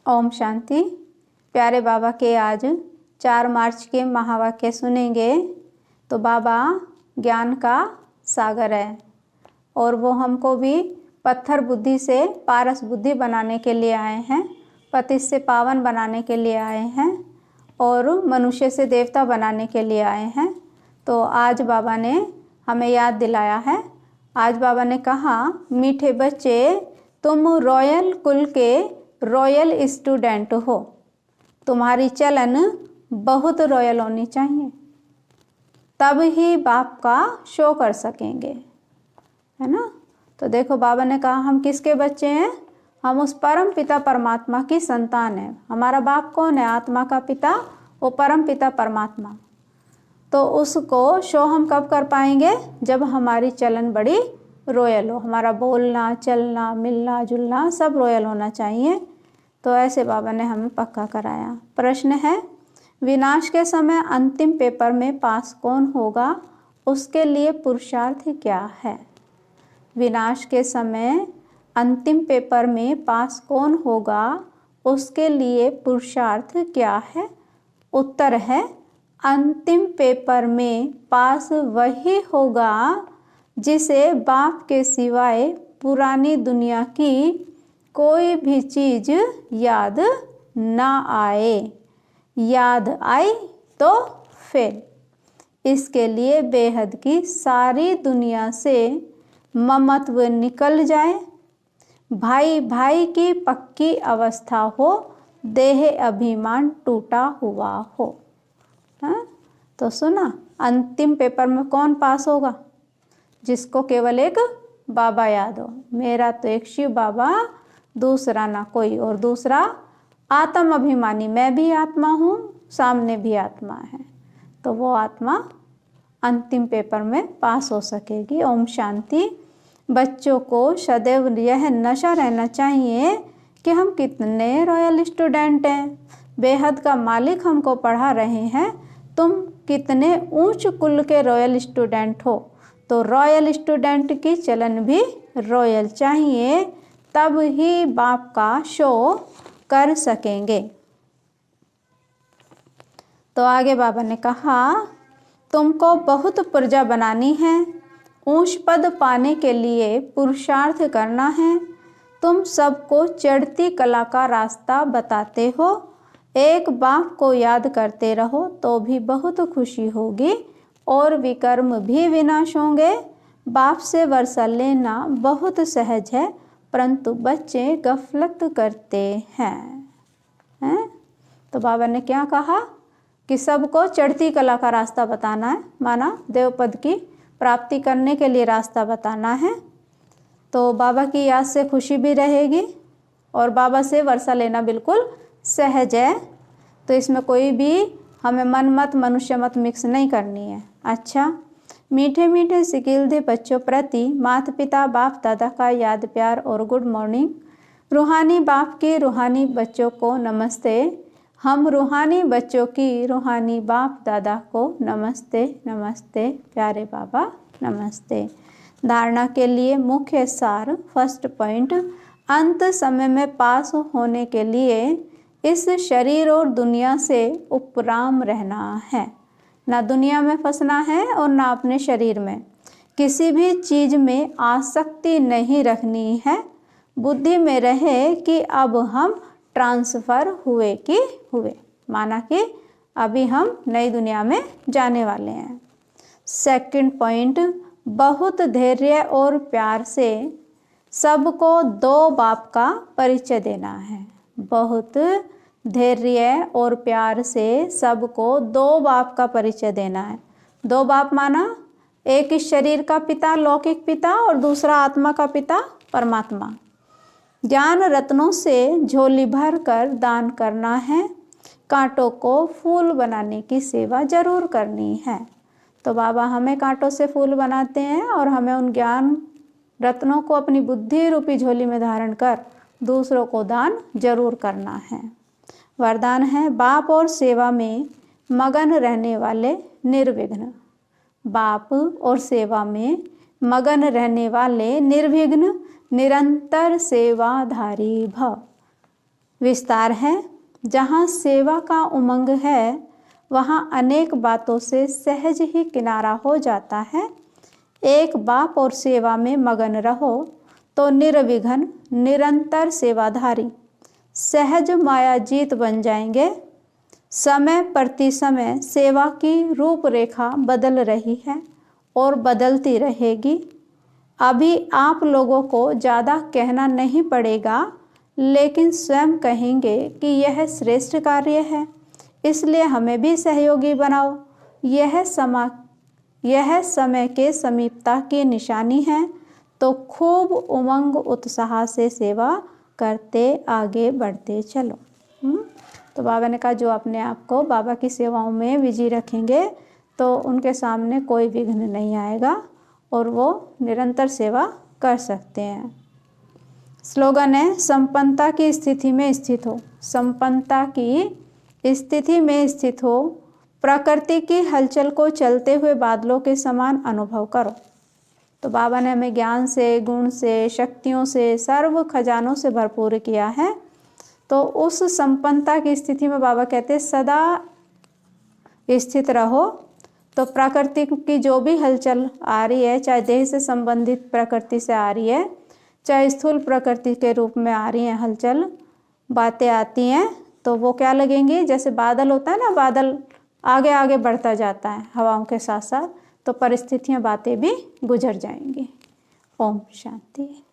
ओम शांति। प्यारे बाबा के आज 4 मार्च के महावाक्य सुनेंगे। तो बाबा ज्ञान का सागर है और वो हमको भी पत्थर बुद्धि से पारस बुद्धि बनाने के लिए आए हैं, पतित से पावन बनाने के लिए आए हैं और मनुष्य से देवता बनाने के लिए आए हैं। तो आज बाबा ने हमें याद दिलाया है। आज बाबा ने कहा, मीठे बच्चे तुम रॉयल कुल के रॉयल स्टूडेंट हो, तुम्हारी चलन बहुत रॉयल होनी चाहिए, तब ही बाप का शो कर सकेंगे, है ना। तो देखो बाबा ने कहा हम किसके बच्चे हैं? हम उस परम पिता परमात्मा की संतान है। हमारा बाप कौन है? आत्मा का पिता, वो परम पिता परमात्मा। तो उसको शो हम कब कर पाएंगे? जब हमारी चलन बड़ी रॉयल हो, हमारा बोलना चलना मिलना जुलना सब रॉयल होना चाहिए। तो ऐसे बाबा ने हमें पक्का कराया। प्रश्न है, विनाश के समय अंतिम पेपर में पास कौन होगा, उसके लिए पुरुषार्थ क्या है? विनाश के समय अंतिम पेपर में पास कौन होगा, उसके लिए पुरुषार्थ क्या है? उत्तर है, अंतिम पेपर में पास वही होगा जिसे बाप के सिवाय पुरानी दुनिया की कोई भी चीज़ याद ना आए। याद आई तो फेल। इसके लिए बेहद की सारी दुनिया से ममत्व निकल जाए, भाई भाई की पक्की अवस्था हो, देह अभिमान टूटा हुआ हो। हाँ? तो सुना, अंतिम पेपर में कौन पास होगा? जिसको केवल एक बाबा याद हो। मेरा तो एक शिव बाबा, दूसरा ना कोई, और दूसरा आत्म अभिमानी, मैं भी आत्मा हूँ, सामने भी आत्मा है। तो वो आत्मा अंतिम पेपर में पास हो सकेगी। ओम शांति। बच्चों को सदैव यह नशा रहना चाहिए कि हम कितने रॉयल स्टूडेंट हैं, बेहद का मालिक हमको पढ़ा रहे हैं, तुम कितने ऊंच कुल के रॉयल स्टूडेंट हो। तो रॉयल स्टूडेंट की चलन भी रॉयल चाहिए, तब ही बाप का शो कर सकेंगे। तो आगे बाबा ने कहा, तुमको बहुत प्रजा बनानी है, ऊंच पद पाने के लिए पुरुषार्थ करना है। तुम सबको चढ़ती कला का रास्ता बताते हो। एक बाप को याद करते रहो तो भी बहुत खुशी होगी और विकर्म भी विनाश होंगे। बाप से वर्षा लेना बहुत सहज है, परंतु बच्चे गफलत करते हैं। तो बाबा ने क्या कहा कि सबको चढ़ती कला का रास्ता बताना है, माना देवपद की प्राप्ति करने के लिए रास्ता बताना है। तो बाबा की याद से खुशी भी रहेगी और बाबा से वर्षा लेना बिल्कुल सहज है। तो इसमें कोई भी हमें मन मत मनुष्य मत मिक्स नहीं करनी है। अच्छा, मीठे मीठे सिकिलधे बच्चों प्रति माता पिता बाप दादा का याद प्यार और गुड मॉर्निंग। रूहानी बाप की रूहानी बच्चों को नमस्ते। हम रूहानी बच्चों की रूहानी बाप दादा को नमस्ते नमस्ते। प्यारे बाबा नमस्ते। धारणा के लिए मुख्य सार, फर्स्ट पॉइंट, अंत समय में पास होने के लिए इस शरीर और दुनिया से उपराम रहना है। ना दुनिया में फंसना है और ना अपने शरीर में। किसी भी चीज़ में आसक्ति नहीं रखनी है। बुद्धि में रहे कि अब हम ट्रांसफ़र हुए कि हुए, माना कि अभी हम नई दुनिया में जाने वाले हैं। सेकंड पॉइंट, बहुत धैर्य और प्यार से सबको दो बाप का परिचय देना है। बहुत धैर्य और प्यार से सबको दो बाप का परिचय देना है। दो बाप माना एक इस शरीर का पिता लौकिक पिता और दूसरा आत्मा का पिता परमात्मा। ज्ञान रत्नों से झोली भर कर दान करना है। कांटों को फूल बनाने की सेवा जरूर करनी है। तो बाबा हमें कांटों से फूल बनाते हैं और हमें उन ज्ञान रत्नों को अपनी बुद्धि रूपी झोली में धारण कर दूसरों को दान जरूर करना है। वरदान है, बाप और सेवा में मगन रहने वाले निर्विघ्न। बाप और सेवा में मगन रहने वाले निर्विघ्न निरंतर सेवाधारी भव। विस्तार है। जहाँ सेवा का उमंग है वहाँ अनेक बातों से सहज ही किनारा हो जाता है। एक बाप और सेवा में मगन रहो तो निर्विघ्न निरंतर सेवाधारी सहज मायाजीत बन जाएंगे। समय प्रति समय सेवा की रूपरेखा बदल रही है और बदलती रहेगी। अभी आप लोगों को ज़्यादा कहना नहीं पड़ेगा, लेकिन स्वयं कहेंगे कि यह श्रेष्ठ कार्य है, इसलिए हमें भी सहयोगी बनाओ। यह समय के समीपता की निशानी है, तो खूब उमंग उत्साह से सेवा करते आगे बढ़ते चलो। तो बाबा ने कहा जो अपने आप को बाबा की सेवाओं में बिजी रखेंगे तो उनके सामने कोई विघ्न नहीं आएगा और वो निरंतर सेवा कर सकते हैं। स्लोगन है, संपन्नता की स्थिति में स्थित हो। संपन्नता की स्थिति में स्थित हो, प्रकृति की हलचल को चलते हुए बादलों के समान अनुभव करो। तो बाबा ने हमें ज्ञान से, गुण से, शक्तियों से, सर्व खजानों से भरपूर किया है। तो उस संपन्नता की स्थिति में बाबा कहते हैं सदा स्थित रहो। तो प्रकृति की जो भी हलचल आ रही है, चाहे देह से संबंधित प्रकृति से आ रही है, चाहे स्थूल प्रकृति के रूप में आ रही हैं हलचल, बातें आती हैं, तो वो क्या लगेंगी, जैसे बादल होता है ना, बादल आगे आगे बढ़ता जाता है हवाओं के साथ साथ, तो परिस्थितियाँ, बातें भी गुजर जाएंगी। ओम शांति।